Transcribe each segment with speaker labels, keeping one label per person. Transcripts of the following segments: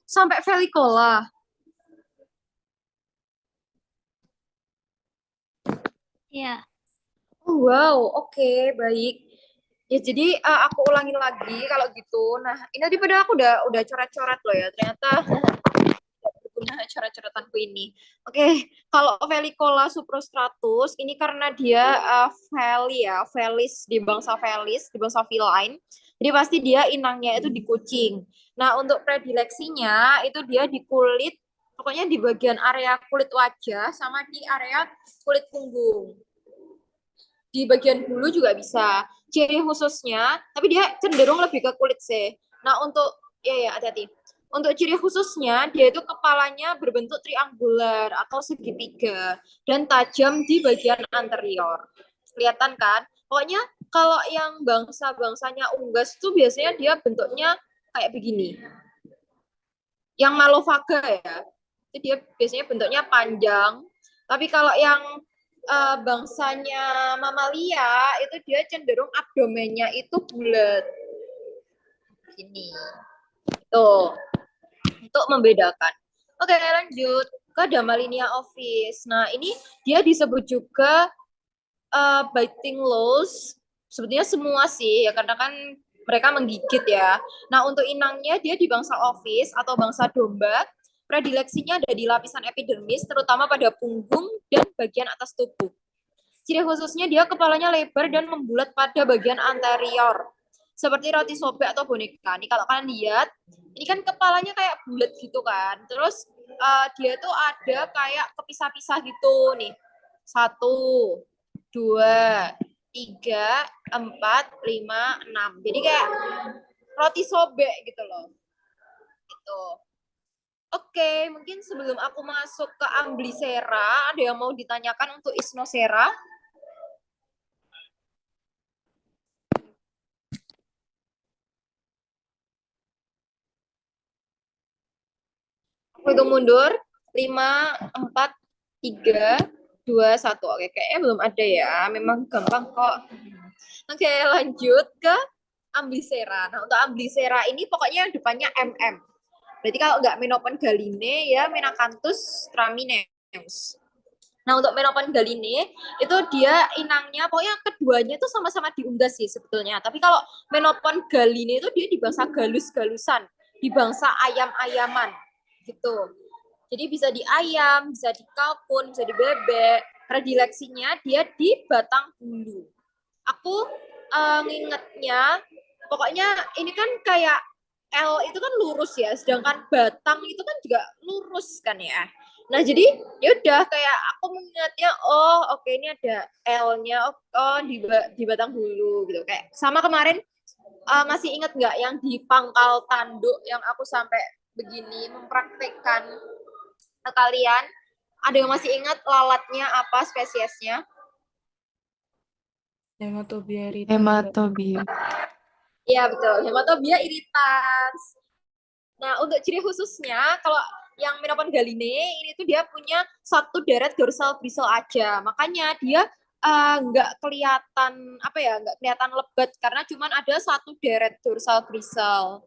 Speaker 1: Sampai Felicola.
Speaker 2: Ya.
Speaker 1: Oh, wow, oke, baik. Ya, jadi aku ulangin lagi kalau gitu. Nah, ini tadi pada aku udah coret-coret loh ya. Ternyata berguna coret-coretanku ini. Oke, kalau Felicola subrostratus ini karena dia Feli ya, Felis di bangsa Felis, di bangsa feline. Jadi pasti dia inangnya itu di kucing. Nah, untuk predileksinya itu dia di kulit, pokoknya di bagian area kulit wajah sama di area kulit punggung. Di bagian bulu juga bisa. Ciri khususnya, tapi dia cenderung lebih ke kulit sih. Nah, untuk ya hati-hati. Untuk ciri khususnya, dia itu kepalanya berbentuk triangular atau segitiga dan tajam di bagian anterior. Kelihatan kan? Pokoknya kalau yang bangsa-bangsanya unggas itu biasanya dia bentuknya kayak begini. Yang malovaga ya, itu dia biasanya bentuknya panjang. Tapi kalau yang bangsanya mamalia itu dia cenderung abdomennya itu bulat. Ini tuh untuk membedakan. Oke, lanjut ke Damalinia ovis. Nah, ini dia disebut juga biting loss. Sebetulnya semua sih ya karena kan mereka menggigit ya. Nah, untuk inangnya dia di bangsa ovis atau bangsa domba. Predileksinya ada di lapisan epidermis, terutama pada punggung dan bagian atas tubuh. Ciri khususnya dia kepalanya lebar dan membulat pada bagian anterior. Seperti roti sobek atau boneka. Nih kalau kalian lihat, ini kan kepalanya kayak bulat gitu kan. Terus dia tuh ada kayak kepisah-pisah gitu nih. Satu, dua, tiga, empat, lima, enam. Jadi kayak roti sobek gitu loh. Gitu. Oke, mungkin sebelum aku masuk ke Amblyssera, ada yang mau ditanyakan untuk Isnosera? Hitung mundur. 5, 4, 3, 2, 1. Oke, kayaknya belum ada ya. Memang gampang kok. Oke, lanjut ke Amblyssera. Nah, untuk Amblyssera ini pokoknya yang depannya MM. Berarti kalau nggak Menopon galine, ya Menacanthus tramineus. Nah, untuk Menopon galine, itu dia inangnya, pokoknya keduanya itu sama-sama diunggas sih sebetulnya. Tapi kalau Menopon galine itu dia di bangsa galus-galusan, di bangsa ayam-ayaman gitu. Jadi bisa di ayam, bisa di kalkun, bisa di bebek. Predileksinya dia di batang bulu. Aku ngingetnya, pokoknya ini kan kayak L itu kan lurus ya, sedangkan batang itu kan juga lurus kan ya. Nah jadi ya udah kayak aku mengingatnya, oh oke ini ada L-nya, oh di batang bulu gitu. Kayak sama kemarin masih inget nggak yang di pangkal tanduk yang aku sampai begini mempraktekkan ke kalian? Ada yang masih ingat lalatnya apa spesiesnya?
Speaker 3: Hematobia irritans.
Speaker 2: Hematobia.
Speaker 1: Iya betul, hematobia irritans. Nah untuk ciri khususnya kalau yang Menopon galine ini tuh dia punya satu deret dorsal bristle aja, makanya dia nggak kelihatan apa ya, nggak kelihatan lebat karena cuma ada satu deret dorsal bristle.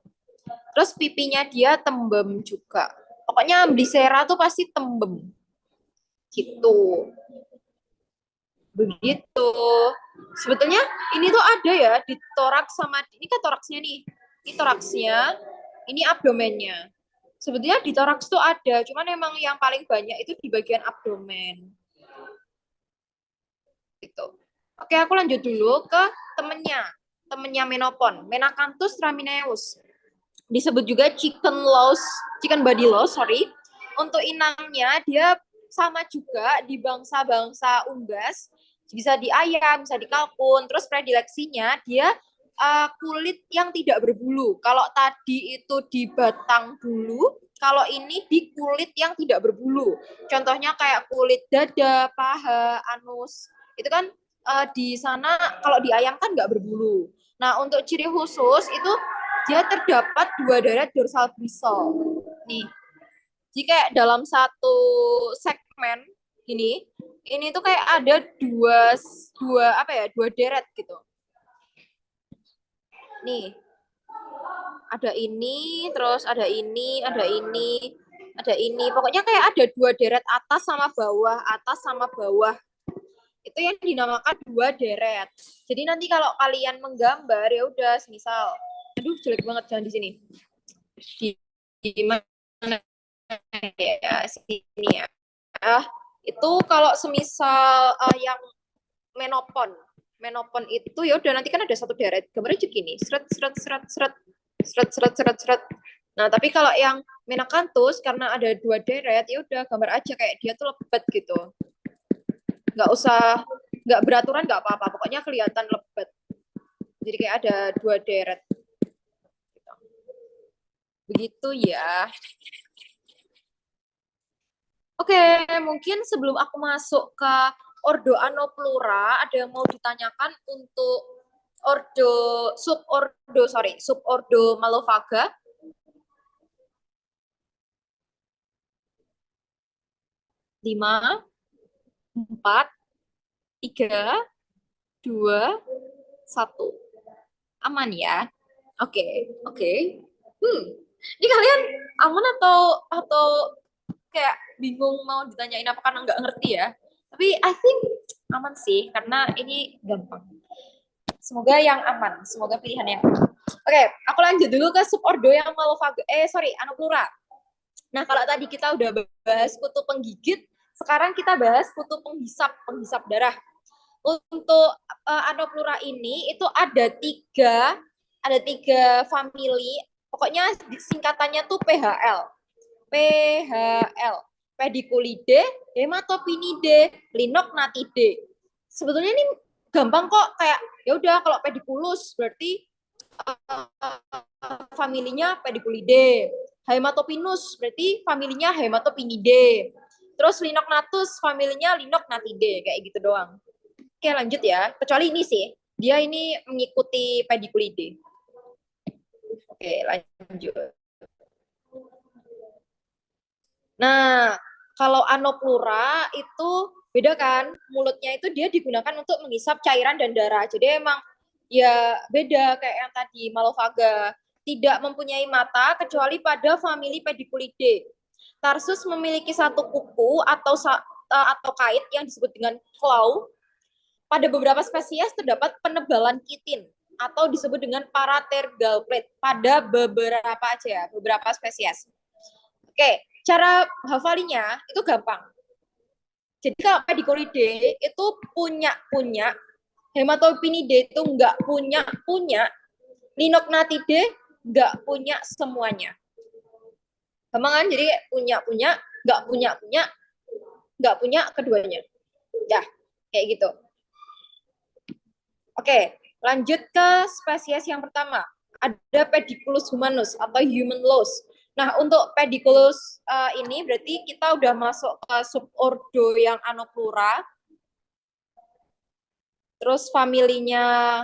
Speaker 1: Terus pipinya dia tembem juga. Pokoknya Amblyssera tuh pasti tembem gitu. Begitu. Sebetulnya ini tuh ada ya di toraks sama ini kan toraksnya nih. Ini toraksnya, ini abdomennya. Sebetulnya di toraks tuh ada, cuman memang yang paling banyak itu di bagian abdomen. Gitu. Oke, aku lanjut dulu ke temennya. Temennya Menopon, Menacanthus ramineus. Disebut juga chicken body loss, sorry. Untuk inangnya dia sama juga di bangsa-bangsa unggas, bisa di ayam, bisa di kalkun. Terus predileksinya dia kulit yang tidak berbulu. Kalau tadi itu di batang bulu, kalau ini di kulit yang tidak berbulu. Contohnya kayak kulit dada, paha, anus. Itu kan di sana kalau di ayam kan nggak berbulu. Nah, untuk ciri khusus itu dia terdapat dua deret dorsal bristle. Nih, jika dalam satu segmen ini tuh kayak ada dua dua apa ya, dua deret gitu. Nih, Ada ini, terus ada ini, ada ini, ada ini. Pokoknya kayak ada dua deret atas sama bawah, atas sama bawah. Itu yang dinamakan dua deret. Jadi nanti kalau kalian menggambar ya udah, misal, aduh jelek banget jangan di sini. Di mana ya sini ya. Itu kalau semisal yang menopon itu ya udah nanti kan ada satu deret gambarnya juga gini seret seret seret seret seret seret seret seret. Nah tapi kalau yang menakantus karena ada dua deret ya udah gambar aja kayak dia tuh lebet gitu, nggak usah, nggak beraturan nggak apa-apa, pokoknya kelihatan lebet, jadi kayak ada dua deret begitu ya. Oke, mungkin sebelum aku masuk ke Ordo Anoplura, ada yang mau ditanyakan untuk subordo Malofaga? 5, 4, 3, 2, 1. Aman ya? Oke, oke. Ini kalian aman atau kayak bingung mau ditanyain apa karena nggak ngerti ya? Tapi I think aman sih, karena ini gampang. Semoga yang aman, semoga pilihan yang aman. Oke, aku lanjut dulu ke subordo yang Malofaga, Anoplura. Nah, kalau tadi kita udah bahas kutu penggigit, sekarang kita bahas kutu penghisap darah. Untuk Anoplura ini itu ada tiga famili, pokoknya singkatannya tuh PHL. Pediculidae, Hematopinidae, Linognathidae. Sebetulnya ini gampang kok, kayak ya udah kalau pediculus berarti familinya Pediculidae. Hematopinus berarti familinya Hematopinidae. Terus Linognathus familinya Linognathidae, kayak gitu doang. Oke, lanjut ya. Kecuali ini sih, dia ini mengikuti Pediculidae. Oke, lanjut. Nah, kalau Anoplura itu beda kan, mulutnya itu dia digunakan untuk menghisap cairan dan darah. Jadi emang ya beda kayak yang tadi Malofaga. Tidak mempunyai mata kecuali pada famili Pediculidae. Tarsus memiliki satu kuku atau kait yang disebut dengan claw. Pada beberapa spesies terdapat penebalan kitin atau disebut dengan paratergal plate pada beberapa aja ya, beberapa spesies. Oke, cara hafalinya itu gampang. Jadi kalau Pediculidae itu punya, Hematopinidae itu nggak punya, Linognathidae nggak punya semuanya. Gampang kan? Jadi punya, nggak punya keduanya. Ya, kayak gitu. Oke, lanjut ke spesies yang pertama. Ada Pediculus humanus atau human louse. Nah, untuk Pediculus ini berarti kita udah masuk ke subordo yang Anoplura. Terus familinya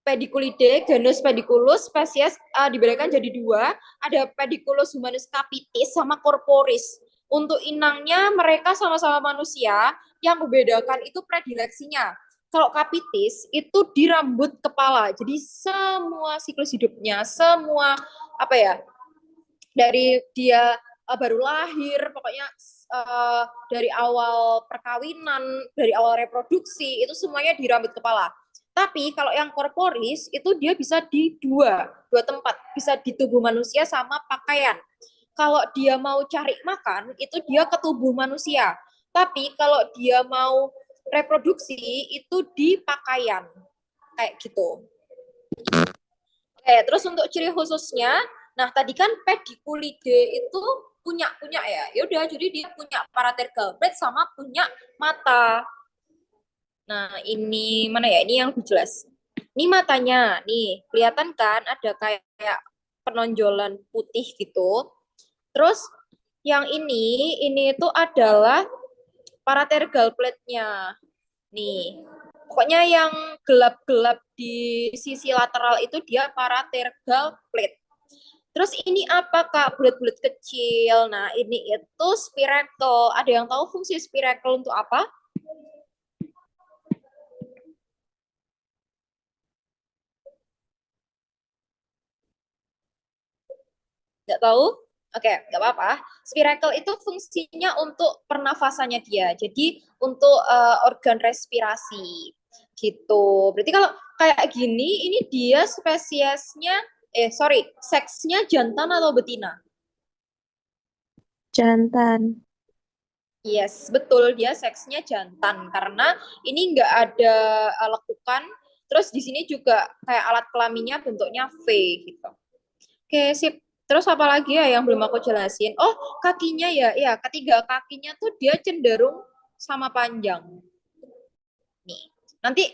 Speaker 1: Pediculidae, genus Pediculus, spesies dibedakan jadi dua. Ada Pediculus humanus capitis sama corporis. Untuk inangnya mereka sama-sama manusia, yang membedakan itu predileksinya. Kalau capitis itu di rambut kepala. Jadi semua siklus hidupnya, semua apa ya, dari dia baru lahir, pokoknya dari awal perkawinan, dari awal reproduksi, itu semuanya di rambut kepala. Tapi kalau yang korporis itu dia bisa di dua tempat, bisa di tubuh manusia sama pakaian. Kalau dia mau cari makan itu dia ke tubuh manusia. Tapi kalau dia mau reproduksi itu di pakaian. Kayak gitu. Oke, terus untuk ciri khususnya, nah tadi kan Pediculidae itu punya ya. Ya udah, jadi dia punya paratergal plate sama punya mata. Nah, ini mana ya? Ini yang lebih jelas. Ini matanya, nih kelihatan kan ada kayak penonjolan putih gitu. Terus yang ini itu adalah paratergal plate-nya. Nih, pokoknya yang gelap-gelap di sisi lateral itu dia paratergal plate. Terus ini apa Kak? Bulat-bulat kecil. Nah, ini itu spiracle. Ada yang tahu fungsi spiracle untuk apa? Nggak tahu? Oke, nggak apa-apa. Spiracle itu fungsinya untuk pernafasannya dia. Jadi untuk organ respirasi gitu. Berarti kalau kayak gini, ini dia spesiesnya, seksnya jantan atau betina?
Speaker 3: Jantan.
Speaker 1: Yes, betul, dia seksnya jantan karena ini nggak ada lekukan. Terus di sini juga kayak alat kelaminnya bentuknya V gitu. Oke, sip. Terus apa lagi ya yang belum aku jelasin? Oh, kakinya ya. Ya, ketiga kakinya tuh dia cenderung sama panjang. Nih. Nanti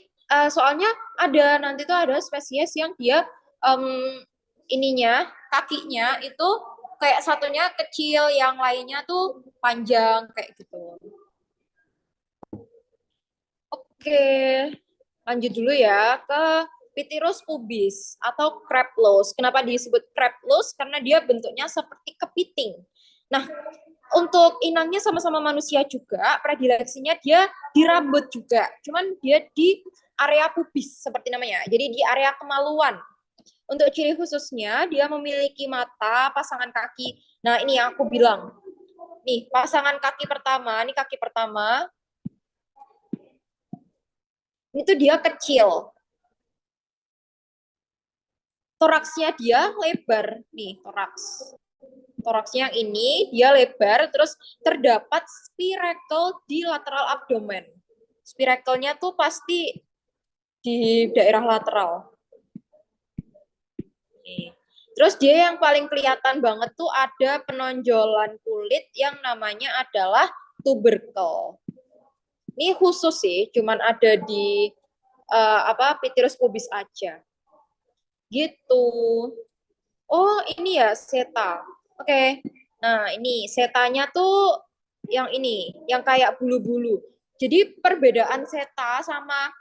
Speaker 1: soalnya nanti tuh ada spesies yang dia em, ininya, kakinya itu kayak satunya kecil, yang lainnya tuh panjang kayak gitu. Oke, lanjut dulu ya ke Pityrus pubis atau crablos. Kenapa disebut crablos? Karena dia bentuknya seperti kepiting. Nah, untuk inangnya sama-sama manusia juga, predileksinya dia di rambut juga. Cuman dia di area pubis seperti namanya. Jadi di area kemaluan. Untuk ciri khususnya, dia memiliki mata, pasangan kaki. Nah, ini yang aku bilang. Nih, pasangan kaki pertama, ini kaki pertama, itu dia kecil. Toraksnya dia lebar nih, toraksnya yang ini dia lebar, terus terdapat spiracle di lateral abdomen. Spiracle-nya tuh pasti di daerah lateral. Terus dia yang paling kelihatan banget tuh ada penonjolan kulit yang namanya adalah tubercle. Ini khusus sih, cuman ada di Pityrus pubis aja. Gitu. Oh, ini ya seta. Oke. Nah, ini setanya tuh yang ini, yang kayak bulu-bulu. Jadi perbedaan seta sama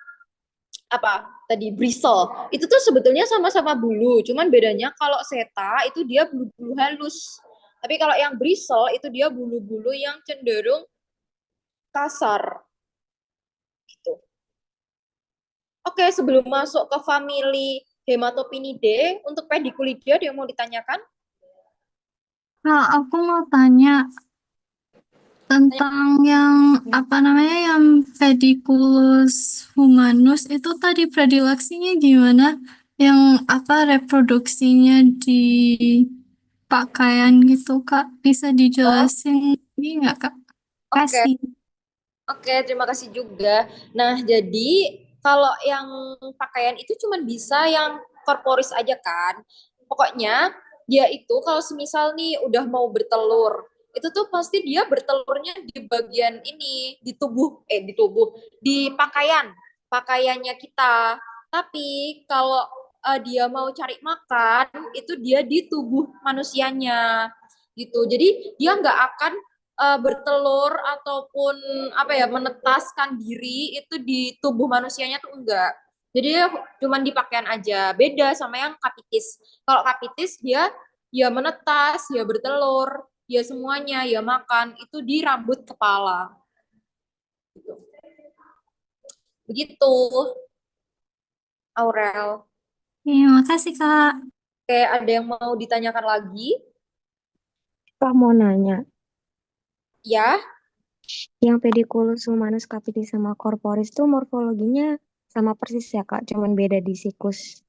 Speaker 1: apa tadi bristle itu tuh sebetulnya sama-sama bulu, cuman bedanya kalau seta itu dia bulu-bulu halus. Tapi kalau yang bristle itu dia bulu-bulu yang cenderung kasar gitu. Oke, sebelum masuk ke famili Hematopinidae, untuk Pediculidae ada yang mau ditanyakan?
Speaker 2: Kak, aku mau tanya tentang yang apa namanya yang pediculus humanus itu tadi predileksinya gimana? Yang apa reproduksinya di pakaian gitu, Kak? Bisa
Speaker 1: Oh,
Speaker 2: dijelasin ini nggak, Kak?
Speaker 1: oke.
Speaker 2: Kasih.
Speaker 1: Oke, terima kasih juga. Nah, jadi kalau yang pakaian itu cuma bisa yang korporis aja kan. Pokoknya dia itu kalau semisal nih udah mau bertelur, itu tuh pasti dia bertelurnya di bagian ini, di pakaian, pakaiannya kita. Tapi kalau dia mau cari makan, itu dia di tubuh manusianya gitu. Jadi dia nggak akan bertelur ataupun menetaskan diri itu di tubuh manusianya tuh enggak. Jadi cuman di pakaian aja. Beda sama yang kapitis. Kalau kapitis dia ya menetas, ya bertelur, ya semuanya, ya makan itu di rambut kepala. Gitu. Begitu, Aurel.
Speaker 2: Iya, makasih, Kak.
Speaker 1: Oke, ada yang mau ditanyakan lagi?
Speaker 3: Kak mau nanya,
Speaker 1: Ya,
Speaker 3: yang pediculus humanus capitis sama corporis tuh morfologinya sama persis ya Kak, cuman beda di siklus.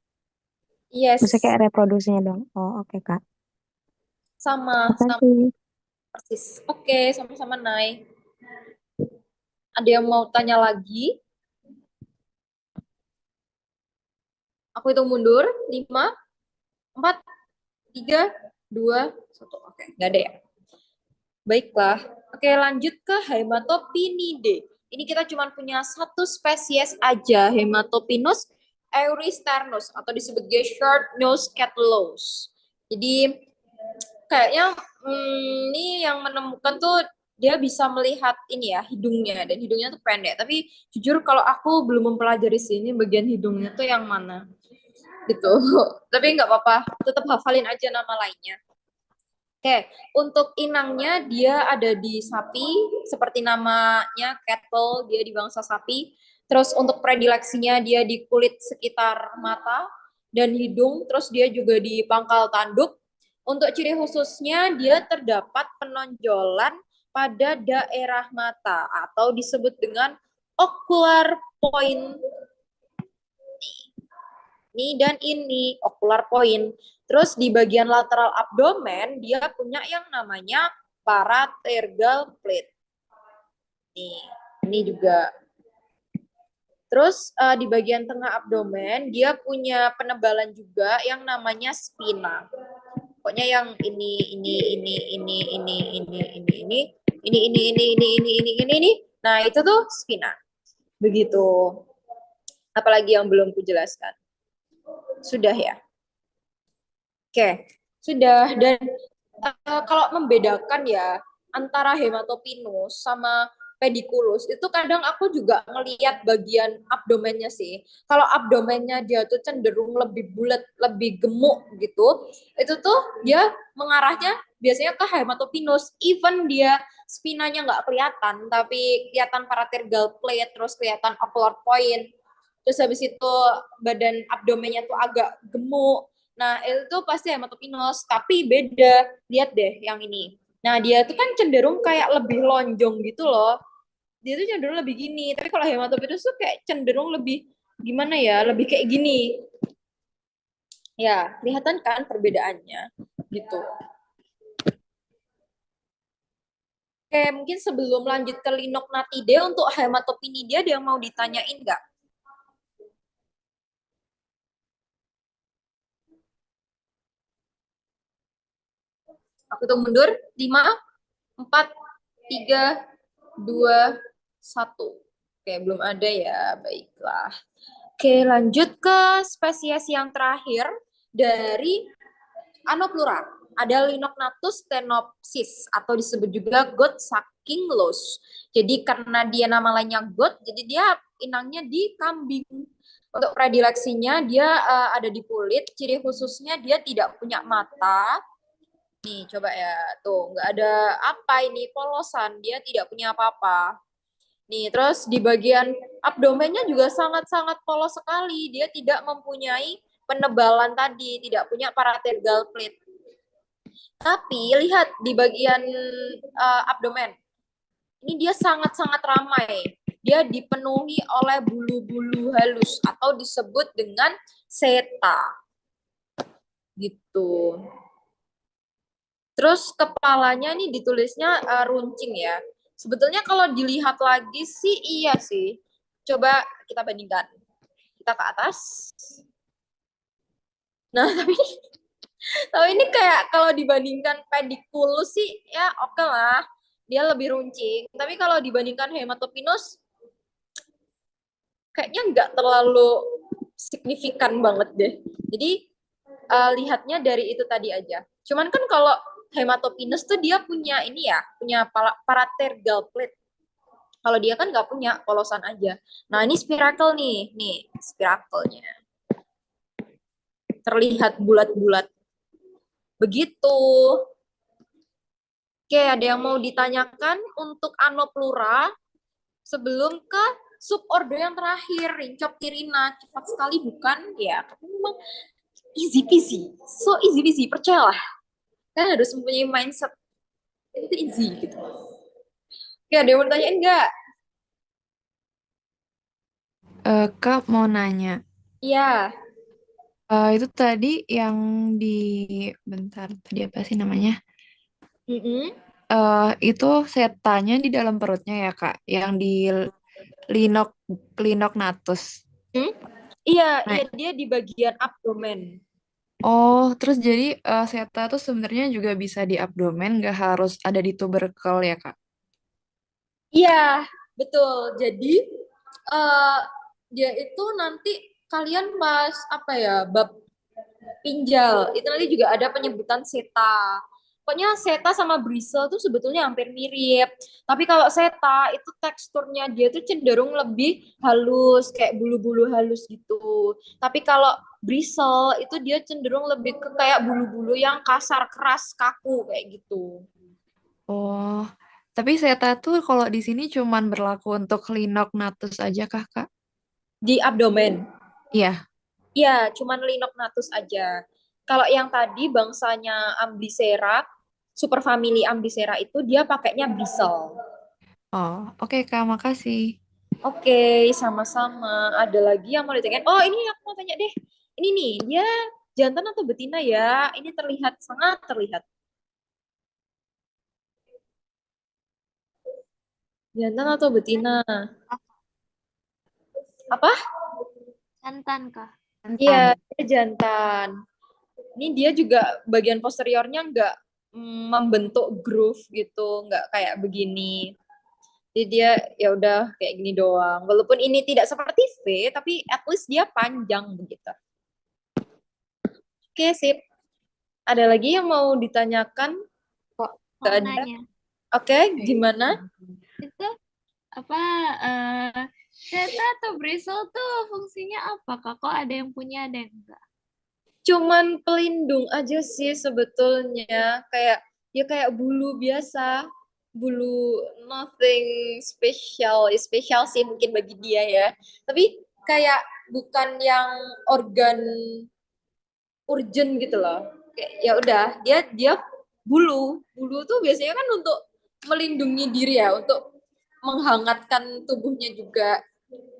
Speaker 3: Maksudnya
Speaker 1: yes,
Speaker 3: kayak reproduksinya dong. Oh oke Kak.
Speaker 1: sama
Speaker 3: Makasih.
Speaker 1: persis. Oke, sama-sama Nay. Ada yang mau tanya lagi? Aku hitung mundur. 5, 4, 3, 2, 1. Oke, nggak ada ya. Baiklah. Oke, lanjut ke Hematopinidae. Ini kita cuma punya satu spesies aja, Hematopinus eurysternus atau disebut short nose cattlose. Jadi kayaknya ini yang menemukan tuh dia bisa melihat ini ya hidungnya, dan hidungnya tuh pendek. Tapi jujur kalau aku belum mempelajari sini bagian hidungnya tuh yang mana gitu. Tapi nggak apa-apa, tetap hafalin aja nama lainnya. Oke, untuk inangnya dia ada di sapi, seperti namanya cattle, dia di bangsa sapi. Terus untuk predileksinya dia di kulit sekitar mata dan hidung, terus dia juga di pangkal tanduk. Untuk ciri khususnya, dia terdapat penonjolan pada daerah mata atau disebut dengan ocular point. Ini dan ini, ocular point. Terus di bagian lateral abdomen, dia punya yang namanya paratergal plate. Nih, ini juga. Terus di bagian tengah abdomen, dia punya penebalan juga yang namanya spina. Pokoknya yang ini. Nah, itu tuh spina. Begitu. Apalagi yang belum kujelaskan. Sudah ya? Oke, sudah. Dan kalau membedakan ya antara hematopinus sama pediculus itu kadang aku juga ngelihat bagian abdomennya sih. Kalau abdomennya dia tuh cenderung lebih bulat, lebih gemuk gitu, itu tuh dia mengarahnya biasanya ke hematopinus. Even dia spinanya nggak kelihatan, tapi kelihatan paratergal plate, terus kelihatan ocular point. Terus habis itu badan abdomennya tuh agak gemuk. Nah, itu tuh pasti hematopinus, tapi beda. Lihat deh yang ini. Nah, dia tuh kan cenderung kayak lebih lonjong gitu loh. Dia tuh cenderung lebih gini. Tapi kalau hematopinus tuh kayak cenderung lebih gimana ya? Lebih kayak gini. Ya, kelihatan kan perbedaannya gitu. Oke, mungkin sebelum lanjut ke Linognathidae untuk hematopinidae ada yang mau ditanyain nggak? Aku hitung mundur. 5, 4, 3, 2, 1. Oke, belum ada ya. Baiklah. Oke, lanjut ke spesies yang terakhir dari Anoplura. Ada Linognathus tenopsis atau disebut juga goat sucking louse. Jadi karena dia nama lainnya goat, jadi dia inangnya di kambing. Untuk predileksinya dia ada di kulit. Ciri khususnya dia tidak punya mata. Nih, coba ya. Tuh, nggak ada apa ini, polosan. Dia tidak punya apa-apa. Nih, terus di bagian abdomennya juga sangat-sangat polos sekali. Dia tidak mempunyai penebalan tadi, tidak punya paratergal plate. Tapi lihat di bagian abdomen. Ini dia sangat-sangat ramai. Dia dipenuhi oleh bulu-bulu halus atau disebut dengan seta. Gitu. Terus kepalanya nih ditulisnya runcing ya. Sebetulnya kalau dilihat lagi sih iya sih. Coba kita bandingkan. Kita ke atas. Nah, tapi ini kayak kalau dibandingkan pediculus sih ya oke lah. Dia lebih runcing. Tapi kalau dibandingkan hematopinus kayaknya nggak terlalu signifikan banget deh. Jadi lihatnya dari itu tadi aja. Cuman kan kalau hematopinus tuh dia punya ini ya, punya paratergal plate. Kalau dia kan nggak punya, polosan aja. Nah, ini spiracle nih spiracle-nya. Terlihat bulat-bulat. Begitu. Oke, ada yang mau ditanyakan untuk Anoplura sebelum ke suborder yang terakhir, Rhincoptyrina. Cepat sekali bukan? Ya, tapi memang easy peasy. So easy peasy, percayalah. Kan harus mempunyai mindset itu easy gitu. Oke, ada yang mau tanyain nggak?
Speaker 4: Kak mau nanya,
Speaker 1: Iya.
Speaker 4: itu tadi yang di, bentar, tadi apa sih namanya? Itu setanya di dalam perutnya ya Kak, yang di linok linognathus.
Speaker 1: Iya,
Speaker 4: Nah,
Speaker 1: iya dia di bagian abdomen.
Speaker 4: oh terus jadi seta tuh sebenarnya juga bisa di abdomen, nggak harus ada di tuberkel ya Kak?
Speaker 1: Iya, betul. Jadi eh dia itu nanti kalian pas apa ya, bab pinjal, itu nanti juga ada penyebutan seta. Pokoknya seta sama bristle tuh sebetulnya hampir mirip. Tapi kalau seta itu teksturnya dia tuh cenderung lebih halus, kayak bulu-bulu halus gitu. Tapi kalau bristle itu dia cenderung lebih ke kayak bulu-bulu yang kasar, keras, kaku kayak gitu.
Speaker 4: Oh, tapi seta tuh kalau di sini cuman berlaku untuk linognathus aja kah Kak?
Speaker 1: Di abdomen.
Speaker 4: Iya.
Speaker 1: Iya, cuman Linognathus aja. Kalau yang tadi bangsanya Amblyssera, superfamily Amblyssera itu dia pakainya Bissell.
Speaker 4: Oh, oke Kak, makasih.
Speaker 1: Oke, sama-sama. Ada lagi yang mau ditanyain? Oh, ini aku mau tanya deh. Ini nih, dia jantan atau betina ya? Ini terlihat, sangat terlihat. Jantan atau betina? Apa?
Speaker 5: Jantan kah?
Speaker 1: Iya, dia jantan. Ini dia juga bagian posteriornya nggak membentuk groove gitu, nggak kayak begini. Jadi dia ya udah kayak gini doang. Walaupun ini tidak seperti V, tapi at least dia panjang begitu. Oke, sip. Ada lagi yang mau ditanyakan? Kok
Speaker 5: Mau
Speaker 1: nggak ada?
Speaker 5: nanya,
Speaker 1: Oke, gimana?
Speaker 5: itu apa seta atau bristle tuh fungsinya apa kak? Kok ada yang punya ada yang enggak?
Speaker 1: Cuman pelindung aja sih sebetulnya. Kayak bulu biasa. Bulu nothing special. Special sih mungkin bagi dia ya. Tapi kayak bukan yang organ urgent gitu loh. Kayak ya udah, dia bulu. Bulu tuh biasanya kan untuk melindungi diri ya, untuk menghangatkan tubuhnya juga.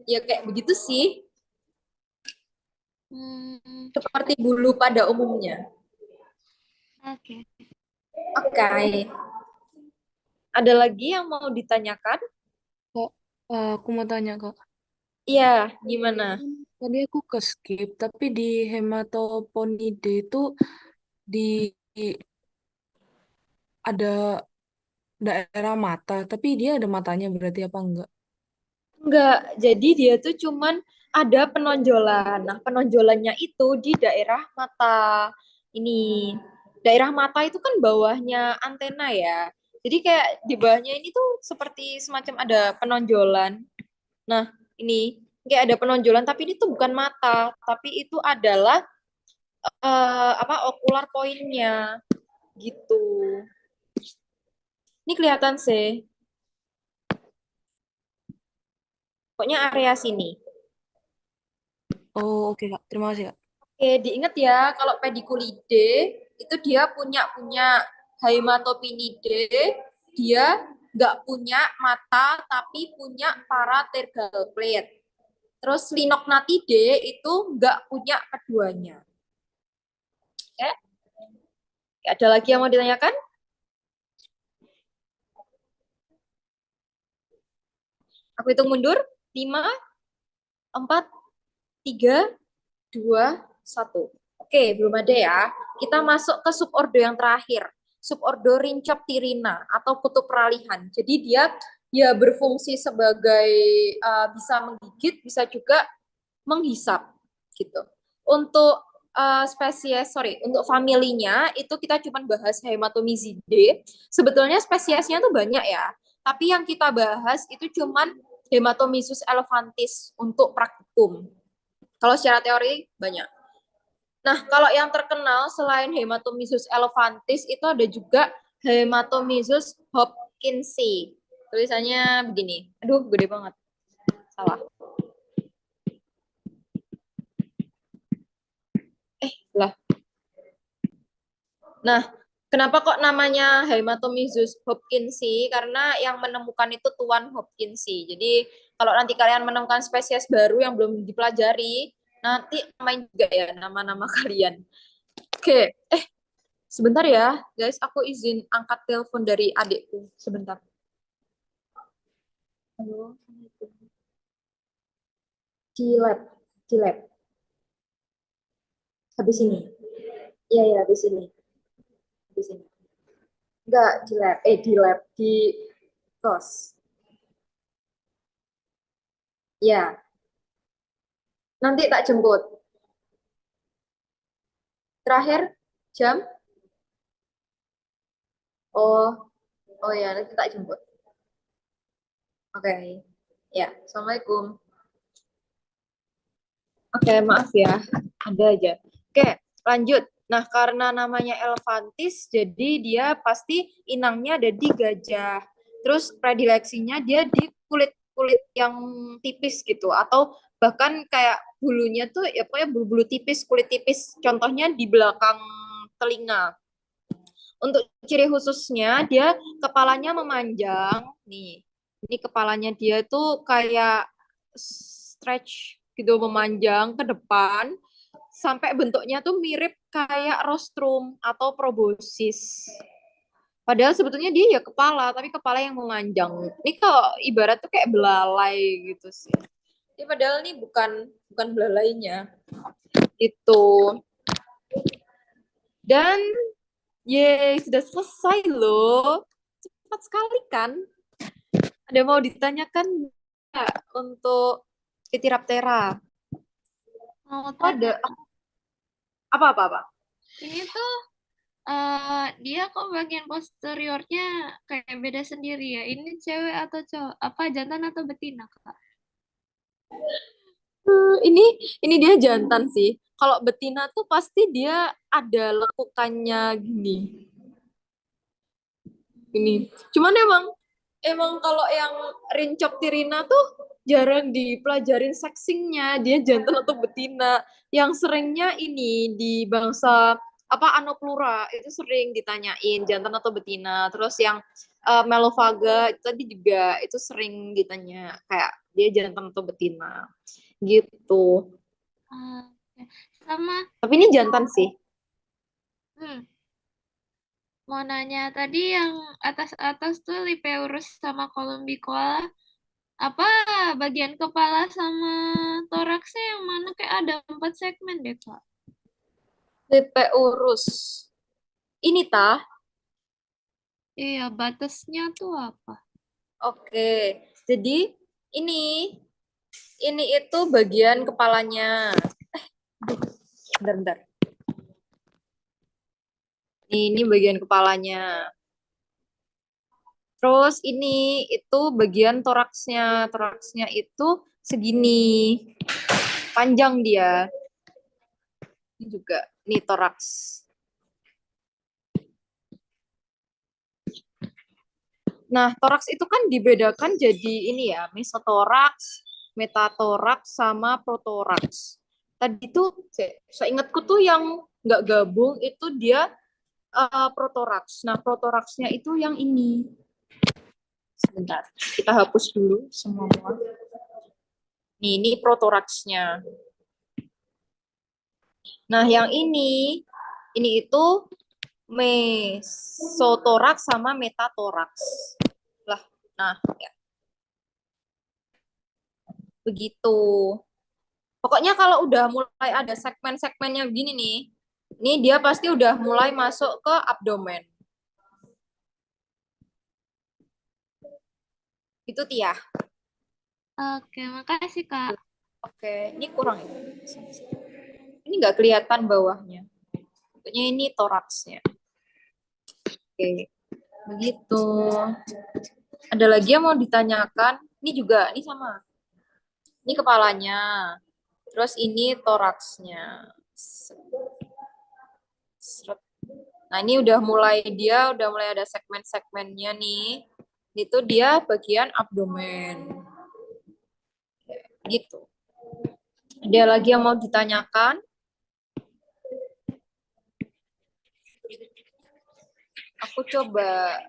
Speaker 1: Ya kayak begitu sih,
Speaker 5: Hmm,
Speaker 1: seperti bulu pada umumnya.
Speaker 5: oke.
Speaker 1: Oke. Ada lagi yang mau ditanyakan?
Speaker 6: Kak, aku mau tanya Kak.
Speaker 1: Iya, gimana?
Speaker 6: Tadi aku ke skip, tapi di Hematoponidae itu di ada daerah mata, tapi dia ada matanya berarti apa enggak?
Speaker 1: Enggak, jadi dia tuh cuman ada penonjolan. Nah, penonjolannya itu di daerah mata. Ini, daerah mata itu kan bawahnya antena ya. Jadi kayak di bawahnya ini tuh seperti semacam ada penonjolan. Nah, ini kayak ada penonjolan, tapi ini tuh bukan mata, tapi itu adalah apa okular poinnya gitu. Ini kelihatan sih. Pokoknya area sini.
Speaker 6: Oh, oke Kak. Terima kasih Kak.
Speaker 1: Oke, diingat ya, kalau pediculide itu dia punya Haematopinidae, dia nggak punya mata tapi punya paratergal plate. Terus Linognathidae itu nggak punya keduanya. Oke, ada lagi yang mau ditanyakan? Aku hitung mundur. 5, 4, 3, 2, 1. Oke, belum ada ya. Kita masuk ke subordo yang terakhir. Subordo Rhinchoptyrina atau kutub peralihan. Jadi dia ya berfungsi sebagai bisa menggigit, bisa juga menghisap gitu. Untuk untuk familinya itu kita cuma bahas Hematomyzidae. Sebetulnya spesiesnya tuh banyak ya. Tapi yang kita bahas itu cuma Hematomyzus elephantis untuk praktikum. Kalau secara teori banyak. Nah, kalau yang terkenal selain Hematomyzus elephantis itu ada juga Hematomyzus hopkinsi. Tulisannya begini. Aduh, gede banget. Salah. Lah. Nah, kenapa kok namanya Hematomyzus hopkinsi? Karena yang menemukan itu Tuan Hopkinsi. Jadi, kalau nanti kalian menemukan spesies baru yang belum dipelajari, nanti namain juga ya nama-nama kalian. Oke, sebentar ya, guys. Aku izin angkat telepon dari adikku. Sebentar. Halo. Di lab. Di lab. Habis ini. Iya, ya, habis ini. Habis ini. Enggak, di lab. Di lab. Di kos. Ya, nanti tak jemput. Terakhir, jam? Oh, oh ya, nanti tak jemput. Oke. Ya, Assalamualaikum. Oke, maaf ya. Ada aja. Oke, lanjut. Nah, karena namanya elephantis, jadi dia pasti inangnya ada di gajah. Terus predileksinya dia di kulit kulit yang tipis gitu, atau bahkan kayak bulunya tuh ya pokoknya bulu-bulu tipis, kulit tipis. Contohnya di belakang telinga. Untuk ciri khususnya dia kepalanya memanjang nih. Ini kepalanya dia tuh kayak stretch gitu, memanjang ke depan sampai bentuknya tuh mirip kayak rostrum atau proboscis. Padahal sebetulnya dia ya kepala, tapi kepala yang memanjang. Ini kalau ibarat tuh kayak belalai gitu sih. Ini padahal ini bukan belalainya. Gitu. Dan yeay, sudah selesai loh. Cepat sekali kan? Ada mau ditanyakan nggak untuk Titiraptera?
Speaker 5: Mau
Speaker 1: Oh, ada
Speaker 5: tanya,
Speaker 1: apa-apa?
Speaker 5: ini tuh dia kok bagian posteriornya kayak beda sendiri ya. Ini cewek atau cowok? Apa jantan atau betina, Kak?
Speaker 1: Ini dia jantan sih. Kalau betina tuh pasti dia ada lekukannya gini. Ini. Cuman emang kalau yang Rinchoptirina tuh jarang dipelajarin seksinya, dia jantan atau betina. Yang seringnya ini di bangsa apa Anoplura itu sering ditanyain jantan atau betina. Terus yang Melofaga itu tadi juga itu sering ditanya kayak dia jantan atau betina gitu.
Speaker 5: Ah, oke. Sama,
Speaker 1: Tapi ini jantan sih.
Speaker 5: hmm, mau nanya tadi yang atas-atas tuh Lipeurus sama Columbicola, apa bagian kepala sama toraksnya yang mana kayak ada 4 segmen deh, Kak?
Speaker 1: Lepeurus. Ini tah.
Speaker 5: Iya, batasnya tuh apa?
Speaker 1: Oke. Jadi ini ini itu bagian kepalanya. Bentar. Ini bagian kepalanya. Terus ini itu bagian toraksnya. Toraksnya itu segini. Panjang dia. Ini juga. Ini toraks. Nah, toraks itu kan dibedakan jadi ini ya, mesotoraks, metatoraks, sama protoraks. Tadi tuh, seingatku tuh yang nggak gabung itu dia protoraks. Nah, protoraksnya itu yang ini. Sebentar, kita hapus dulu semua. Nih, ini protoraksnya. Nah, yang ini itu mesotoraks sama metatoraks. Lah, nah, ya. Begitu. Pokoknya kalau udah mulai ada segmen-segmennya begini nih, ini dia pasti udah mulai masuk ke abdomen. Itu Tia.
Speaker 5: Oke, makasih, Kak.
Speaker 1: Oke, ini kurang ya. Ini nggak kelihatan bawahnya. Pokoknya ini toraksnya. Oke, begitu. Ada lagi yang mau ditanyakan? Ini juga, ini sama. Ini kepalanya. Terus ini toraksnya. Nah, ini udah mulai ada segmen-segmennya nih. Itu dia bagian abdomen. Gitu. Ada lagi yang mau ditanyakan? Aku coba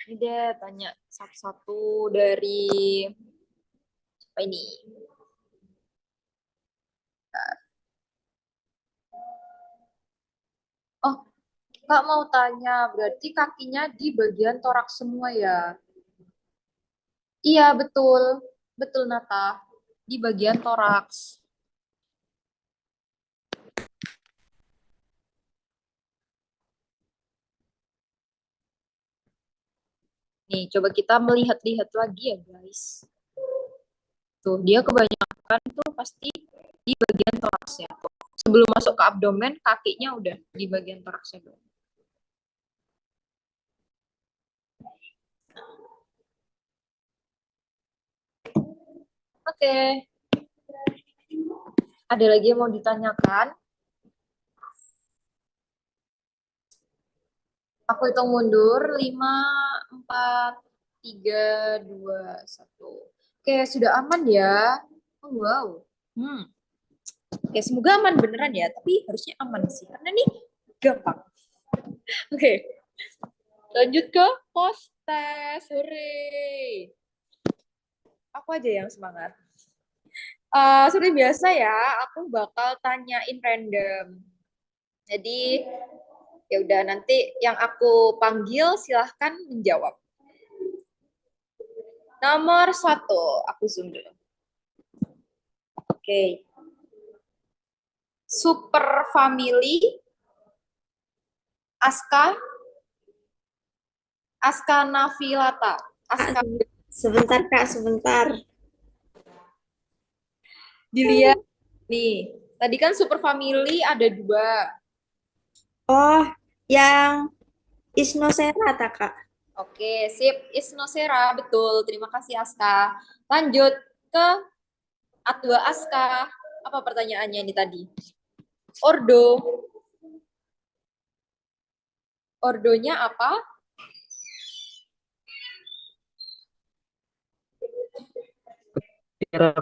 Speaker 1: ini deh tanya satu-satu dari apa ini? Oh, Kak mau tanya, berarti kakinya di bagian toraks semua ya? Iya, betul. Betul, Nata. Di bagian toraks. Nih, coba kita melihat-lihat lagi ya, guys. Tuh, dia kebanyakan tuh pasti di bagian toraksnya. Tuh. Sebelum masuk ke abdomen, kakinya udah di bagian toraksnya dulu. Oke. Ada lagi yang mau ditanyakan? Aku hitung mundur. 5, 4, 3, 2, 1. Oke, Oke, sudah aman ya. Oh, wow. Oke, semoga aman beneran ya. Tapi harusnya aman sih. Karena ini gampang. Oke, lanjut ke post test. Hore. Aku aja yang semangat. Seperti biasa ya, aku bakal tanyain random. Jadi ya udah nanti yang aku panggil silahkan menjawab. Nomor 1, aku zoom dulu. Oke. Super family Aska Nafilata. Aska,
Speaker 7: Sebentar Kak, sebentar.
Speaker 1: dilihat nih. Tadi kan super family ada 2.
Speaker 7: Oh, yang Isnosera tak Kak?
Speaker 1: Oke, sip. Isnosera, betul. Terima kasih Aska. Lanjut ke Atwa Aska. Apa pertanyaannya ini tadi? Ordo. Ordonya apa?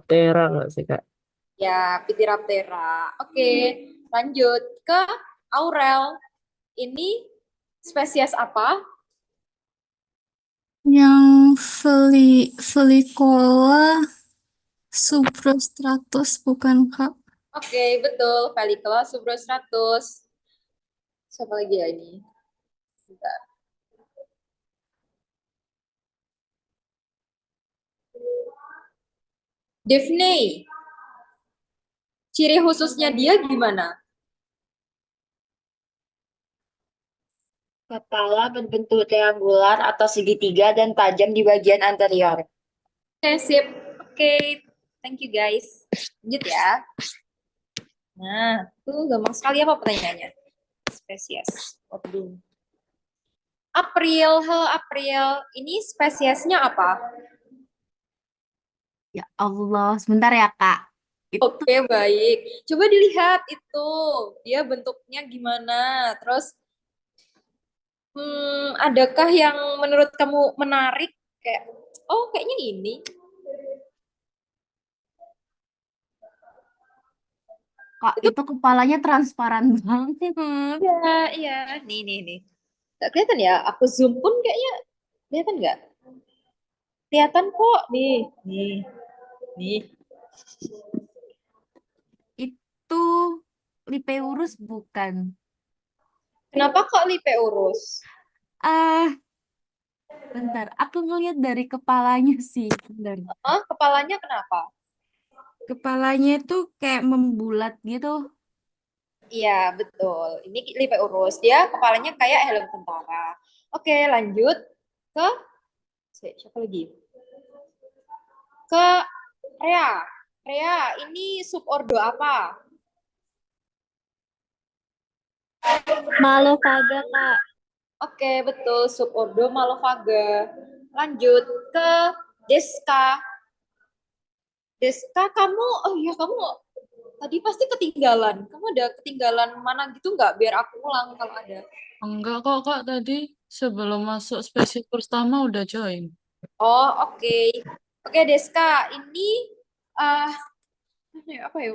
Speaker 8: Tera nggak sih Kak?
Speaker 1: Ya, Pitiraptera. Oke, lanjut ke Aurel. Ini spesies apa?
Speaker 2: Yang Felicola subrostratus bukan Kak?
Speaker 1: Oke, betul. Felicula subrostratus. Siapa lagi ya ini? Bentar. Daphne. Ciri khususnya dia gimana?
Speaker 9: Kepala berbentuk triangular atau segitiga dan tajam di bagian anterior.
Speaker 1: Oke, sip. Oke, thank you guys. Lanjut ya. Nah, tuh gampang sekali apa pertanyaannya? Spesies. Waduh. April, halo April. Ini spesiesnya apa?
Speaker 10: Ya Allah, sebentar ya Kak.
Speaker 1: Oke, baik. Coba dilihat itu. Dia bentuknya gimana? Terus, adakah yang menurut kamu menarik? Kayak, oh kayaknya ini.
Speaker 10: Kak, itu kepalanya transparan banget.
Speaker 1: Iya, iya. Nih. Nggak kelihatan ya? Aku zoom pun kayaknya kelihatan nggak? Kelihatan kok. Nih.
Speaker 10: Itu Lipeurus bukan?
Speaker 1: Kenapa kok Lipeurus?
Speaker 10: Bentar, aku ngeliat dari kepalanya sih. Bentar.
Speaker 1: Kepalanya kenapa?
Speaker 10: Kepalanya itu kayak membulat gitu.
Speaker 1: Iya, betul. Ini Lipeurus. Dia kepalanya kayak helm tentara. Oke, lanjut ke siapa lagi? Ke Rea. Rea, ini subordo apa?
Speaker 3: Malophaga, Kak.
Speaker 1: Oke, betul. Subordo Malophaga. Lanjut ke Deska. Deska, kamu tadi pasti ketinggalan. Kamu ada ketinggalan mana gitu nggak? Biar aku ulang kalau ada.
Speaker 6: Enggak kok Kak, tadi sebelum masuk spesies pertama udah join.
Speaker 1: Oh, oke. Oke, Deska, ini apa ya?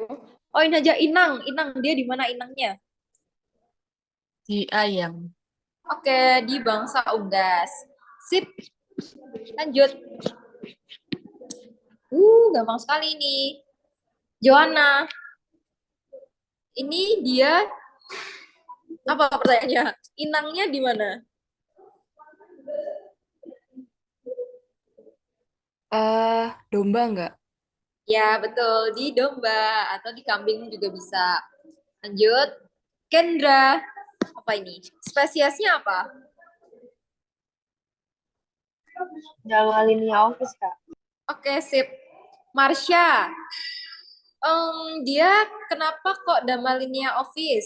Speaker 1: Oh, ini aja Inang. Dia di mana Inangnya?
Speaker 6: Di ayam.
Speaker 1: Oke, di bangsa unggas. Sip. Lanjut. Gampang sekali nih. Joanna. Ini dia apa pertanyaannya? Inangnya di mana?
Speaker 4: Domba nggak?
Speaker 1: Ya, betul. Di domba atau di kambing juga bisa. Lanjut. Kendra. Apa ini? Spesiesnya apa?
Speaker 9: Gamalinia ovis Kak.
Speaker 1: Oke, sip. Marsha. Dia kenapa kok Damalinia ovis?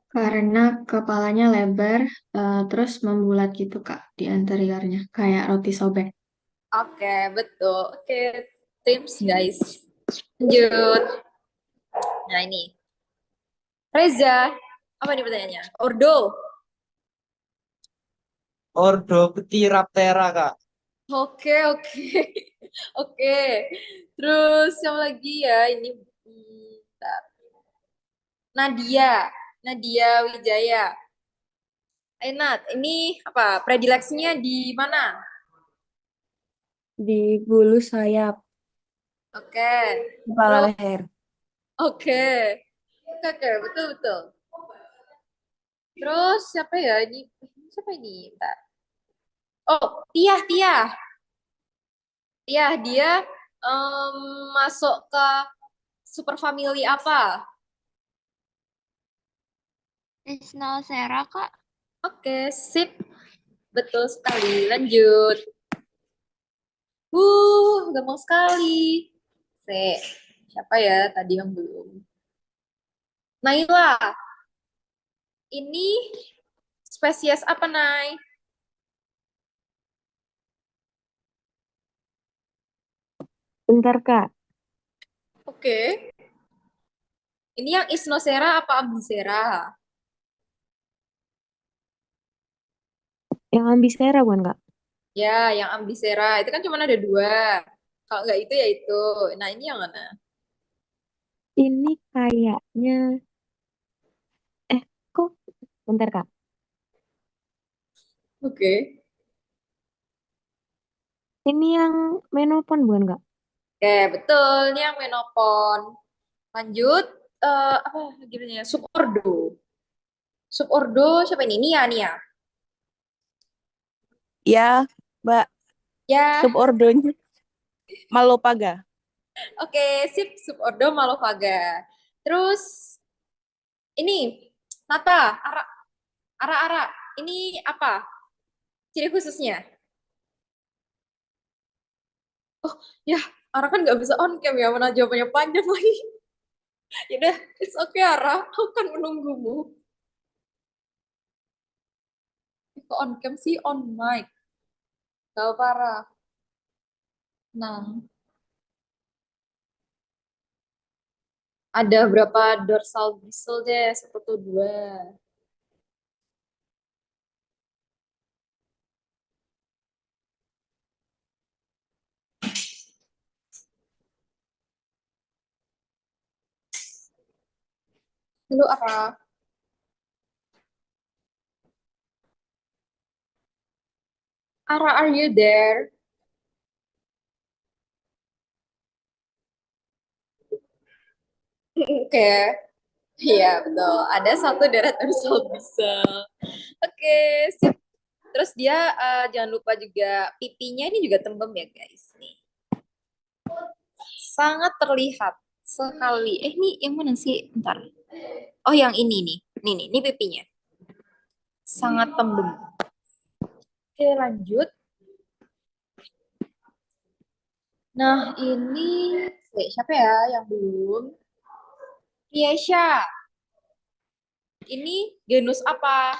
Speaker 3: Karena kepalanya lebar, terus membulat gitu, Kak, di anteriornya. Kayak roti sobek.
Speaker 1: Oke, betul. Oke, tips guys. Lanjut. Nah, ini. Reza. Apa nih pertanyaannya? Ordo.
Speaker 8: Ordo Ptiraptera Kak.
Speaker 1: Oke, oke. Oke. Terus siapa lagi ya? Ini bentar. Nadia. Nadia Wijaya. Nat, ini apa? Predileksinya di mana?
Speaker 6: Di bulu sayap,
Speaker 1: Oke.
Speaker 10: Kepala
Speaker 1: Terus,
Speaker 10: leher.
Speaker 1: oke. Oke, oke, betul, betul. Terus siapa ya? Ini siapa ini? Bentar. Oh, Tiah, Tiah. Tiah, dia em, masuk ke super family apa?
Speaker 5: Isnosera, Kak.
Speaker 1: Oke, sip. Betul sekali. Lanjut. Gampang sekali. Siapa ya tadi yang belum? Naila, ini spesies apa, Nay?
Speaker 3: Bentar, Kak.
Speaker 1: Oke. Ini yang Isnosera apa Ambisera?
Speaker 3: Yang ambisera bukan, Kak?
Speaker 1: Ya, yang Ambisera. Itu kan cuma ada dua. Kalau nggak itu ya itu. Nah, ini yang mana?
Speaker 3: Ini kayaknya, kok, bentar, Kak.
Speaker 1: Oke.
Speaker 3: Ini yang menopon bukan, Kak?
Speaker 1: Oke, betul. Ini yang Menopon. Lanjut. Apa gimana ya? Subordo. Subordo siapa ini? Nia, Nia.
Speaker 8: Ya, Mbak,
Speaker 1: Ya,
Speaker 8: subordonya Malopaga.
Speaker 1: oke, sip. Subordo Malopaga. Terus ini Nata, Ara, Ara, Ara. Ini apa? Ciri khususnya? Oh, ya, Ara kan nggak bisa on cam ya, mana jawabannya panjang lagi. Yaudah, it's okay Ara, aku kan menunggumu. Kok on cam sih on mic, gak parah. Nah, ada berapa dorsal bristle deh, satu atau dua. Dulu Ara. Ara, are you there? Oke, iya betul. Ada satu deret dorsal bristle. Oke, sip. Terus dia jangan lupa juga pipinya ini juga tembem ya guys. Nih, sangat terlihat sekali. Ini yang mana sih? Bentar. Oh, yang ini nih. Ini pipinya. Sangat tembem. Oke, lanjut. Nah, ini siapa ya yang belum? Kiesha. Ini genus apa?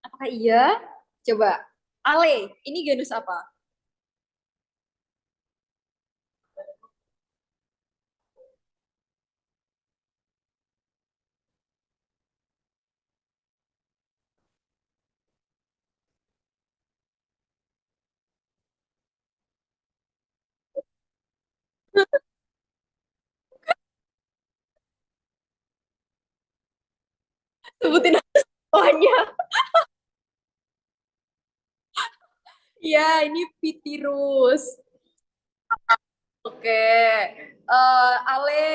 Speaker 1: Apakah iya? Coba. Ale, ini genus apa? Sebutin aja semuanya. Iya, ini Pitirus. Oke. Ale,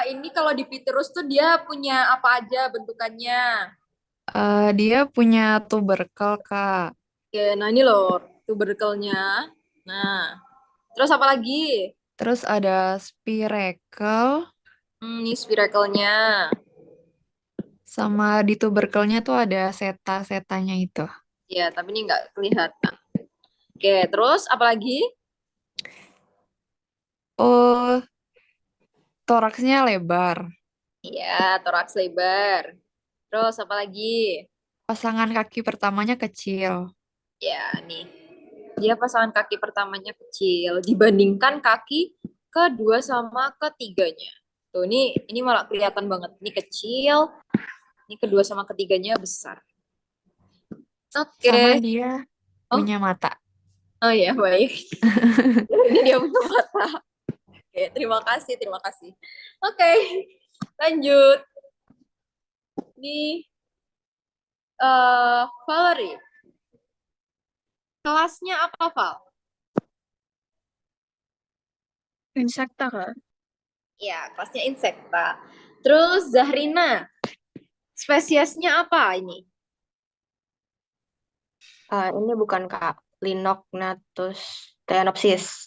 Speaker 1: ini kalau di Pitirus tuh dia punya apa aja bentukannya?
Speaker 4: Dia punya tuberkel, Kak.
Speaker 1: Oke, nah ini loh tuberkelnya. Nah, terus apa lagi?
Speaker 4: Terus ada spiracle,
Speaker 1: Ini spirakelnya.
Speaker 4: sama di tuberkelnya tuh ada seta-setanya itu.
Speaker 1: Ya, tapi ini nggak kelihatan. Oke, terus apa lagi?
Speaker 4: Oh, toraksnya lebar.
Speaker 1: Iya, toraks lebar. Terus apa lagi?
Speaker 4: Pasangan kaki pertamanya kecil.
Speaker 1: Ya, nih. Dia pasangan kaki pertamanya kecil dibandingkan kaki kedua sama ketiganya. Tuh, ini malah kelihatan banget. Ini kecil, Ini kedua sama ketiganya besar. Oke.
Speaker 4: Sama dia
Speaker 1: Oh,
Speaker 4: punya mata.
Speaker 1: oh ya, baik. Ini dia punya mata. Oke, terima kasih, terima kasih. Oke, lanjut. Ini Valerie. Kelasnya apa, Val?
Speaker 3: Insekta, Kak.
Speaker 1: Ya, kelasnya insekta. Terus Zahrina, spesiesnya apa ini?
Speaker 3: Ini bukan Kak. Linognathus Thaenopsis.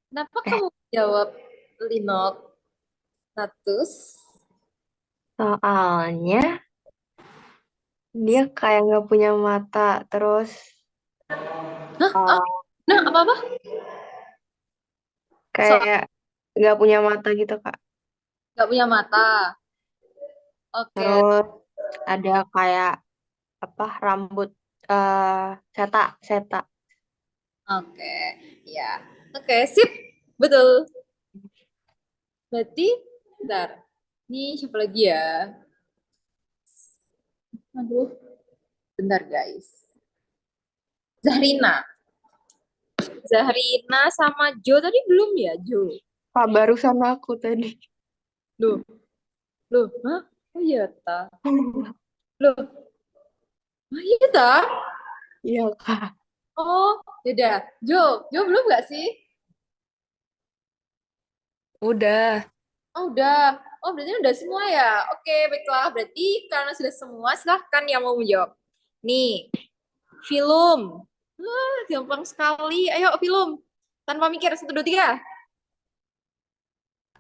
Speaker 1: Kenapa kamu jawab Linognathus?
Speaker 3: Soalnya dia kayak nggak punya mata, terus
Speaker 1: Hah?
Speaker 3: uh,
Speaker 1: Nah, apa-apa?
Speaker 3: kayak nggak punya mata gitu Kak.
Speaker 1: Nggak punya mata. Oke.
Speaker 3: Terus ada kayak apa rambut seta.
Speaker 1: Oke, ya. Oke, sip. Betul. Berarti, bentar. Ini siapa lagi ya? Aduh, bentar guys. Zahrina. Zahrina sama Jo tadi belum ya, Jo?
Speaker 3: Kak baru sama aku tadi.
Speaker 1: Loh, loh, hah? Oh iya, ta. Loh, oh iya, ta.
Speaker 3: Iya Kak.
Speaker 1: Oh, yaudah. Jo belum nggak sih?
Speaker 6: Udah.
Speaker 1: Oh, udah. Oh, berarti udah semua ya? Oke, baiklah. Berarti karena sudah semua, silahkan yang mau menjawab. Nih, film. Wah, gampang sekali. Ayo, film. Tanpa mikir, 1, 2, 3.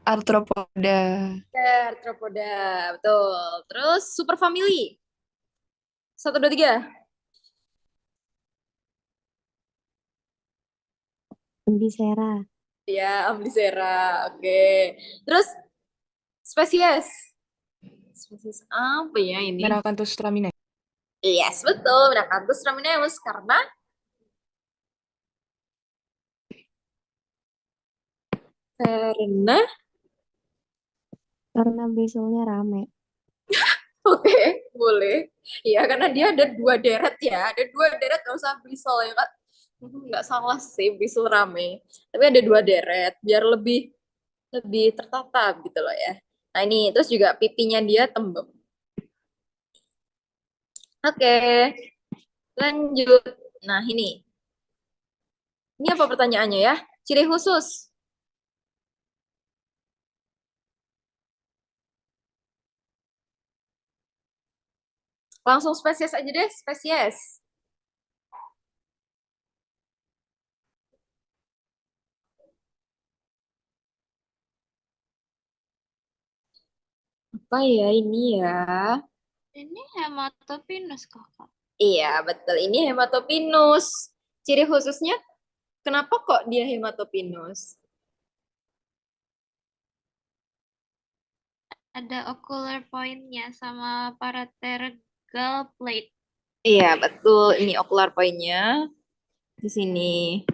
Speaker 4: Arthropoda.
Speaker 1: Arthropoda, betul. Terus, super family. 1, 2, 3.
Speaker 3: Ambisera.
Speaker 1: Ya, Amblycera. Oke. Terus, spesies. Spesies apa ya ini?
Speaker 6: Meracanthus raminae.
Speaker 1: Yes, betul. Meracanthus ramineus.
Speaker 3: Karena bisulnya rame.
Speaker 1: Oke, boleh. Iya, karena dia ada 2 deret ya. Ada 2 deret, nggak usah bisul ya, Kak. Nggak salah sih, bisul rame. Tapi ada 2 deret, biar lebih tertata gitu loh ya. Nah ini, terus juga pipinya dia tembem. Oke, lanjut. Nah ini. Ini apa pertanyaannya ya? Ciri khusus. Langsung spesies aja deh, spesies. Apa ya ini ya?
Speaker 5: Ini hematopinus, Kakak.
Speaker 1: Iya, betul. Ini hematopinus. Ciri khususnya, kenapa kok dia hematopinus?
Speaker 5: Ada ocular point-nya sama paratergal plate.
Speaker 1: Iya, betul. Ini ocular point-nya di sini.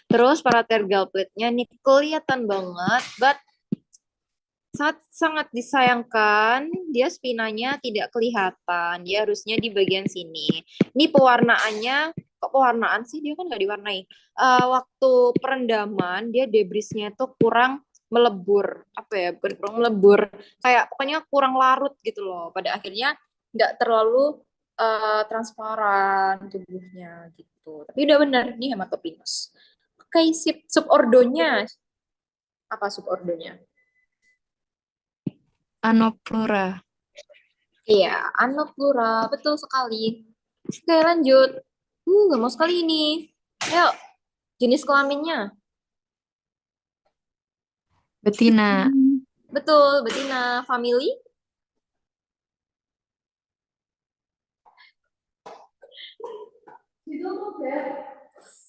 Speaker 1: Terus paratergal plate-nya ini kelihatan banget, but sangat disayangkan dia spinanya tidak kelihatan. Dia harusnya di bagian sini. Ini pewarnaannya, kok pewarnaan sih? Dia kan nggak diwarnai. Waktu perendaman, dia debrisnya itu kurang melebur. Apa ya? Bukan kurang melebur. Kayak pokoknya kurang larut gitu loh. Pada akhirnya nggak terlalu transparan tubuhnya gitu. Tapi udah benar, ini hematopinus. Oke, sip. Subordonya. Apa subordonya?
Speaker 4: Anoplura.
Speaker 1: Iya, Anoplura, betul sekali. Oke, lanjut. Gak mau sekali ini. Ayo, jenis kelaminnya.
Speaker 4: Betina.
Speaker 1: Betul, betina. Family?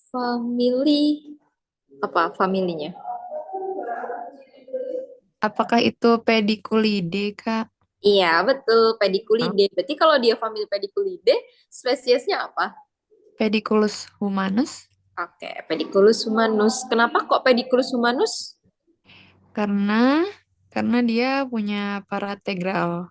Speaker 1: Family. Apa familinya?
Speaker 4: Apakah itu Pediculidae, Kak?
Speaker 1: Iya, betul. Pediculidae. Berarti kalau dia family Pediculidae, spesiesnya apa?
Speaker 4: Pediculus humanus.
Speaker 1: Oke, Pediculus humanus. Kenapa kok Pediculus humanus?
Speaker 4: Karena karena dia punya parategral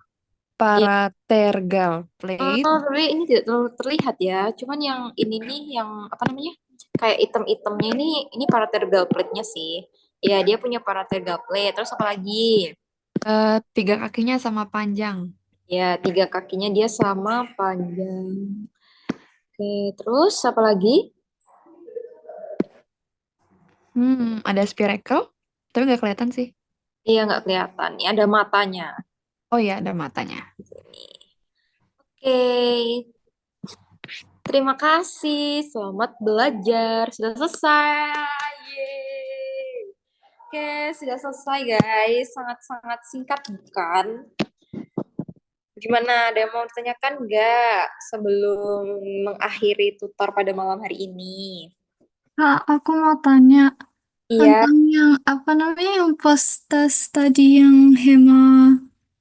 Speaker 1: Iya.
Speaker 4: plate.
Speaker 1: Tapi ini tidak terlalu terlihat ya. Cuman yang ini nih yang apa namanya? Kayak item-itemnya ini paratergal plate-nya sih. Ya, dia punya paratergal plate. Terus apa lagi?
Speaker 4: 3 kakinya sama panjang.
Speaker 1: Ya, 3 kakinya dia sama panjang. Oke, terus apa lagi?
Speaker 4: Ada spiracle, tapi nggak kelihatan sih.
Speaker 1: Iya, nggak kelihatan. Ini ada matanya.
Speaker 4: Oh iya, ada matanya.
Speaker 1: Oke, terima kasih. Selamat belajar. Sudah selesai. Yeay. Oke, sudah selesai guys. Sangat-sangat singkat bukan? Gimana? Ada yang mau ditanyakan nggak sebelum mengakhiri tutor pada malam hari ini?
Speaker 2: Kak, aku mau tanya
Speaker 1: Iya.
Speaker 2: tentang yang apa namanya yang post test tadi yang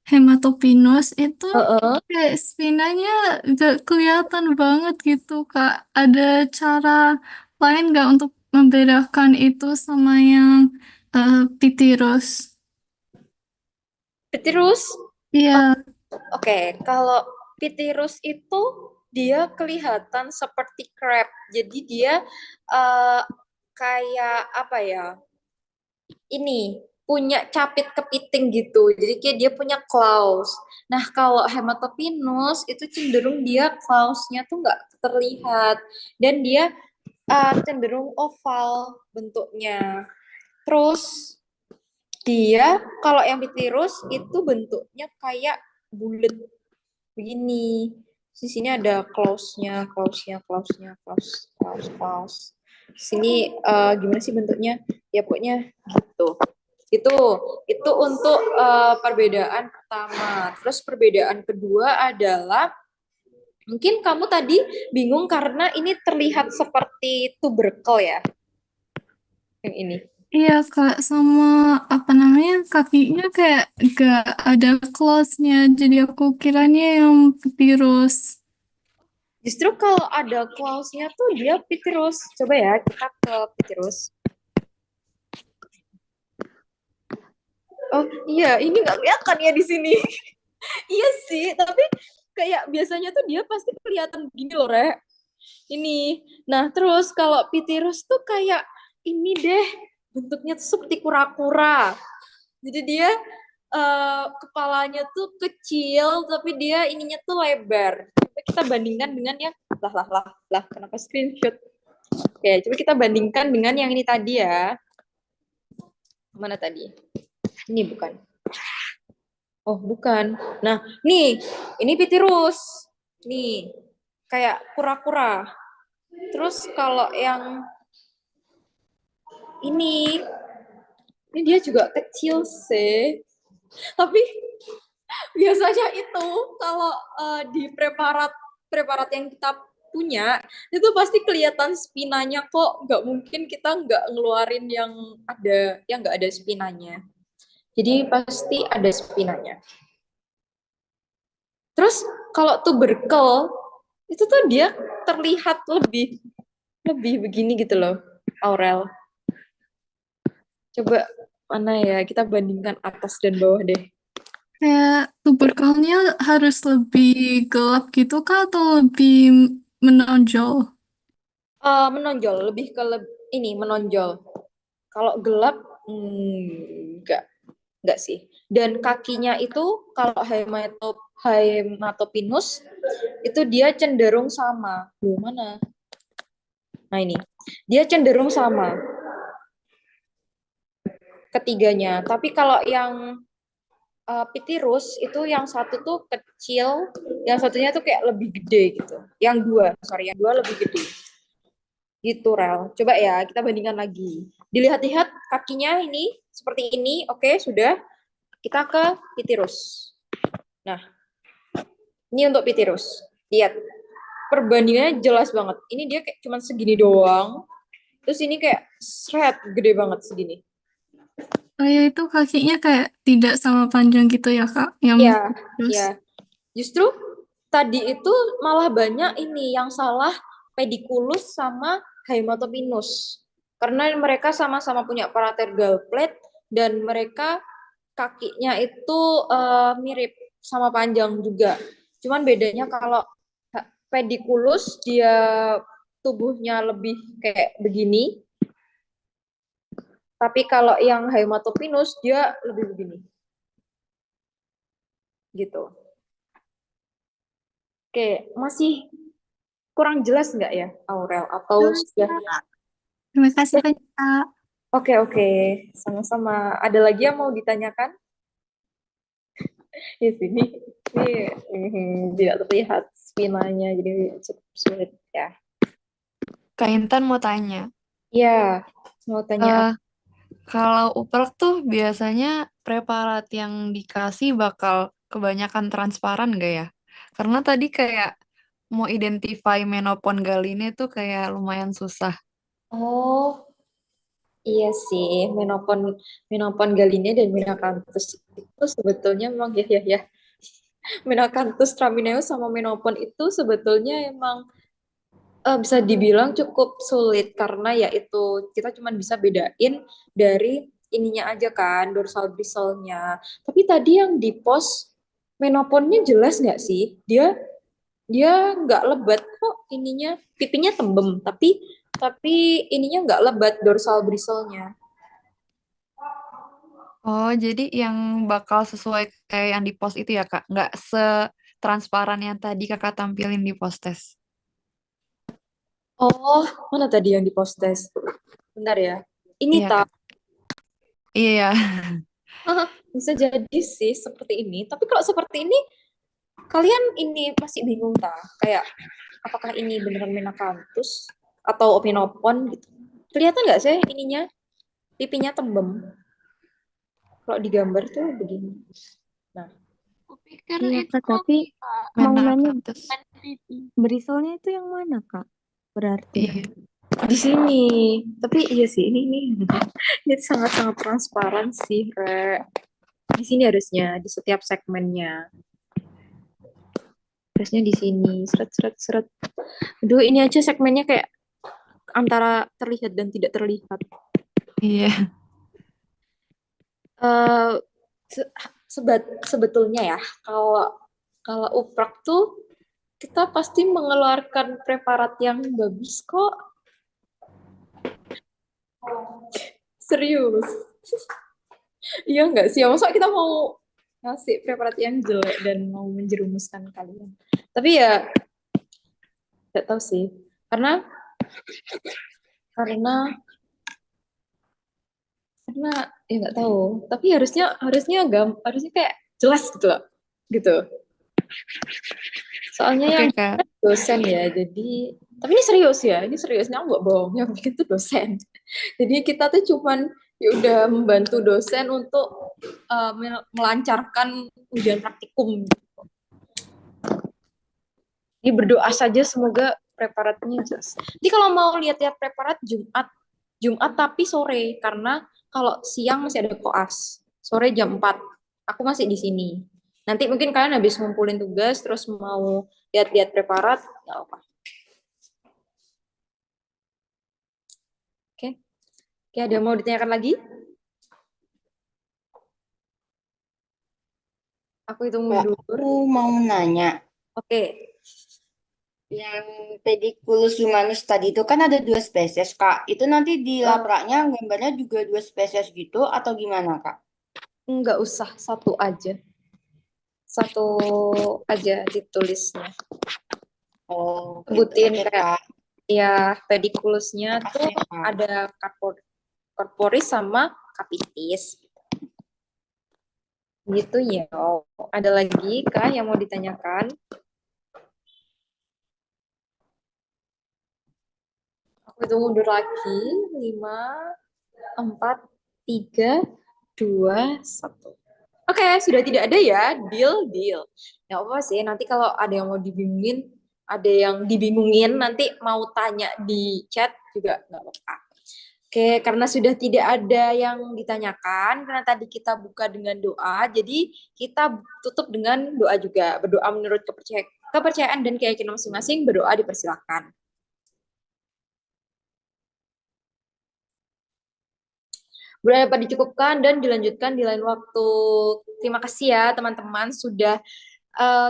Speaker 2: hematopinus itu
Speaker 1: Heeh.
Speaker 2: kayak spinanya gak kelihatan banget gitu Kak. Ada cara lain nggak untuk membedakan itu sama yang pitirus?
Speaker 1: Terus,
Speaker 2: Iya,
Speaker 1: oke, kalau pitirus itu dia kelihatan seperti crab. Jadi dia eh, kayak apa ya? Ini punya capit kepiting gitu. Jadi kayak dia punya claws. Nah, kalau hematopinus itu cenderung dia claws-nya tuh nggak terlihat dan dia cenderung oval bentuknya. Terus dia kalau yang pitirus itu bentuknya kayak bulat begini. Di sini ada claws-nya, claws-nya, claws-nya, claws, claws, claws. Sini gimana sih bentuknya? Ya pokoknya gitu. Itu untuk perbedaan pertama. Terus perbedaan kedua adalah mungkin kamu tadi bingung karena ini terlihat seperti tubercle ya. Yang ini.
Speaker 2: iya Kak, sama apa namanya kakinya kayak gak ada claws-nya. Jadi aku kiranya yang pitirus.
Speaker 1: Justru kalau ada clause-nya tuh dia pitirus. Coba ya kita ke pitirus. Oh iya, ini nggak kelihatan ya di sini. Iya sih, tapi kayak biasanya tuh dia pasti kelihatan gini loh, Rek. Ini. Nah, terus kalau pitirus tuh kayak ini deh, bentuknya tuh seperti kura-kura. Jadi dia kepalanya tuh kecil, tapi dia ininya tuh lebar. Coba kita bandingkan dengan yang lah, kenapa screenshot? Oke, coba kita bandingkan dengan yang ini tadi ya. Mana tadi? Ini bukan. Oh, bukan. Nah, nih, ini pitirus. Nih, kayak kura-kura. Terus kalau yang ini dia juga kecil sih. Tapi biasanya itu kalau di preparat yang kita punya itu pasti kelihatan spinanya kok. Nggak mungkin kita nggak ngeluarin yang nggak ada spinanya. Jadi pasti ada spinanya. Terus kalau tubercle itu tuh dia terlihat lebih begini gitu loh, Aurel. Coba mana ya, kita bandingkan atas dan bawah deh.
Speaker 2: Kayak tuberculnya harus lebih gelap gitu kah atau lebih menonjol?
Speaker 1: Menonjol, lebih ke ini menonjol. Kalau gelap enggak sih. Dan kakinya itu kalau hematopinus itu dia cenderung sama. Loh, mana? Nah ini, dia cenderung sama ketiganya. Tapi kalau yang pitirus itu yang satu tuh kecil, yang satunya tuh kayak lebih gede gitu. Yang dua lebih gede. Gitu, Rel. Coba ya, kita bandingkan lagi. Dilihat-lihat kakinya ini seperti ini. Oke, sudah. Kita ke pitirus. Nah, ini untuk pitirus. Lihat. Perbandingannya jelas banget. Ini dia kayak cuman segini doang. Terus ini kayak gede banget segini.
Speaker 2: Oh ya itu kakinya kayak tidak sama panjang gitu ya Kak? Yang
Speaker 1: Iya,
Speaker 2: terus.
Speaker 1: iya. Justru tadi itu malah banyak ini yang salah pediculus sama hematopinus. Karena mereka sama-sama punya paratergal plate dan mereka kakinya itu mirip sama panjang juga. Cuman bedanya kalau pediculus dia tubuhnya lebih kayak begini, tapi kalau yang Haematopinus dia lebih begini. Gitu. Oke, masih kurang jelas nggak ya, Aurel? Atau sudah?
Speaker 2: Terima kasih banyak, Kak.
Speaker 1: Oke, sama-sama. Ada lagi yang mau ditanyakan? Di sini ini tidak terlihat spinanya, jadi cukup sulit ya.
Speaker 4: Kak Intan mau tanya.
Speaker 1: Ya, mau tanya apa?
Speaker 4: Eh, kalau uprek tuh biasanya preparat yang dikasih bakal kebanyakan transparan gak ya? Karena tadi kayak mau identify menopon galine tuh kayak lumayan susah.
Speaker 1: Oh, iya sih, menopon galine dan Menacanthus itu sebetulnya memang ya. Menacanthus tramineus sama menopon itu sebetulnya emang bisa dibilang cukup sulit karena ya itu kita cuma bisa bedain dari ininya aja kan, dorsal bristle-nya. Tapi tadi yang di post menoponnya jelas nggak sih? Dia dia nggak lebat kok ininya, pipinya tembem, tapi ininya nggak lebat dorsal bristle-nya.
Speaker 4: Oh, jadi yang bakal sesuai kayak yang di post itu ya, Kak? Nggak setransparan yang tadi Kakak tampilin di post test.
Speaker 1: Oh, mana tadi yang di post test? Bentar ya. Ini
Speaker 4: Iya, Kak. Iya.
Speaker 1: bisa jadi sih seperti ini. Tapi kalau seperti ini, kalian ini masih bingung tak? Kayak apakah ini beneran Menacanthus atau Menopon gitu? Kelihatan nggak sih ininya? Pipinya tembem. Kalau digambar tuh begini. Nah,
Speaker 5: Pikir
Speaker 3: Iya,
Speaker 5: itu
Speaker 3: Kak, tapi
Speaker 5: Kak,
Speaker 3: mau nanya
Speaker 4: Menacanthus.
Speaker 3: briselnya itu yang mana, Kak? Berarti.
Speaker 4: Iya.
Speaker 1: di sini. Tapi iya sih ini sangat-sangat transparan sih, Re. Di sini harusnya di setiap segmennya. Harusnya di sini. Seret. Aduh, ini aja segmennya kayak antara terlihat dan tidak terlihat.
Speaker 4: Iya.
Speaker 1: Eh, sebetulnya ya, kalau uprak tuh kita pasti mengeluarkan preparat yang bagus kok. Serius. Iya nggak sih? Masa kita mau ngasih preparat yang jelek dan mau menjerumuskan kalian? Tapi ya nggak tahu sih. Karena karena karena ya nggak tahu. Tapi harusnya kayak jelas gitu loh. Gitu. Soalnya
Speaker 4: Oke,
Speaker 1: yang
Speaker 4: Kak.
Speaker 1: dosen ya, jadi tapi ini serius ya, ini seriusnya nggak bohong, yang bikin tuh dosen. Jadi kita tuh cuman ya udah membantu dosen untuk melancarkan ujian praktikum. Jadi berdoa saja semoga preparatnya jelas. Jadi kalau mau lihat-lihat preparat Jumat tapi sore, karena kalau siang masih ada koas, sore jam 4 aku masih di sini. Nanti mungkin kalian habis ngumpulin tugas terus mau lihat-lihat preparat, nggak apa. Oke. Oke, ada yang mau ditanyakan lagi? Aku hitung
Speaker 9: Kak,
Speaker 1: mundur.
Speaker 9: aku mau nanya.
Speaker 1: Oke.
Speaker 9: Yang Pediculus humanus tadi itu kan ada 2 spesies, Kak. Itu nanti di lapraknya gambarnya juga 2 spesies gitu atau gimana, Kak?
Speaker 1: Nggak usah, satu aja. Satu aja ditulisnya.
Speaker 9: Oh,
Speaker 1: Sebutin
Speaker 9: oke,
Speaker 1: kayak
Speaker 9: Kak.
Speaker 1: ya pediculusnya tuh
Speaker 9: Makasih, Kak.
Speaker 1: ada corporis sama capitis. Gitu ya. Ada lagi kah yang mau ditanyakan? Aku hitung mundur lagi. 5, 4, 3, 2, 1. Oke, sudah tidak ada ya. Deal. Ya apa sih, nanti kalau ada yang mau dibingungin, nanti mau tanya di chat juga nggak apa-apa. Oke, karena sudah tidak ada yang ditanyakan, karena tadi kita buka dengan doa, jadi kita tutup dengan doa juga. Berdoa menurut kepercayaan dan keyakinan masing-masing, berdoa dipersilakan. Dapat dicukupkan dan dilanjutkan di lain waktu. Terima kasih ya teman-teman sudah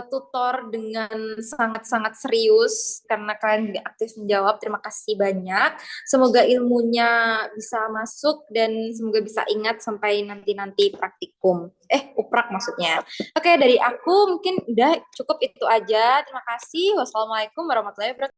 Speaker 1: tutor dengan sangat-sangat serius karena kalian juga aktif menjawab. Terima kasih banyak. Semoga ilmunya bisa masuk dan semoga bisa ingat sampai nanti-nanti praktikum. Uprak maksudnya. Oke, dari aku mungkin udah cukup itu aja. Terima kasih. Wassalamualaikum warahmatullahi wabarakatuh.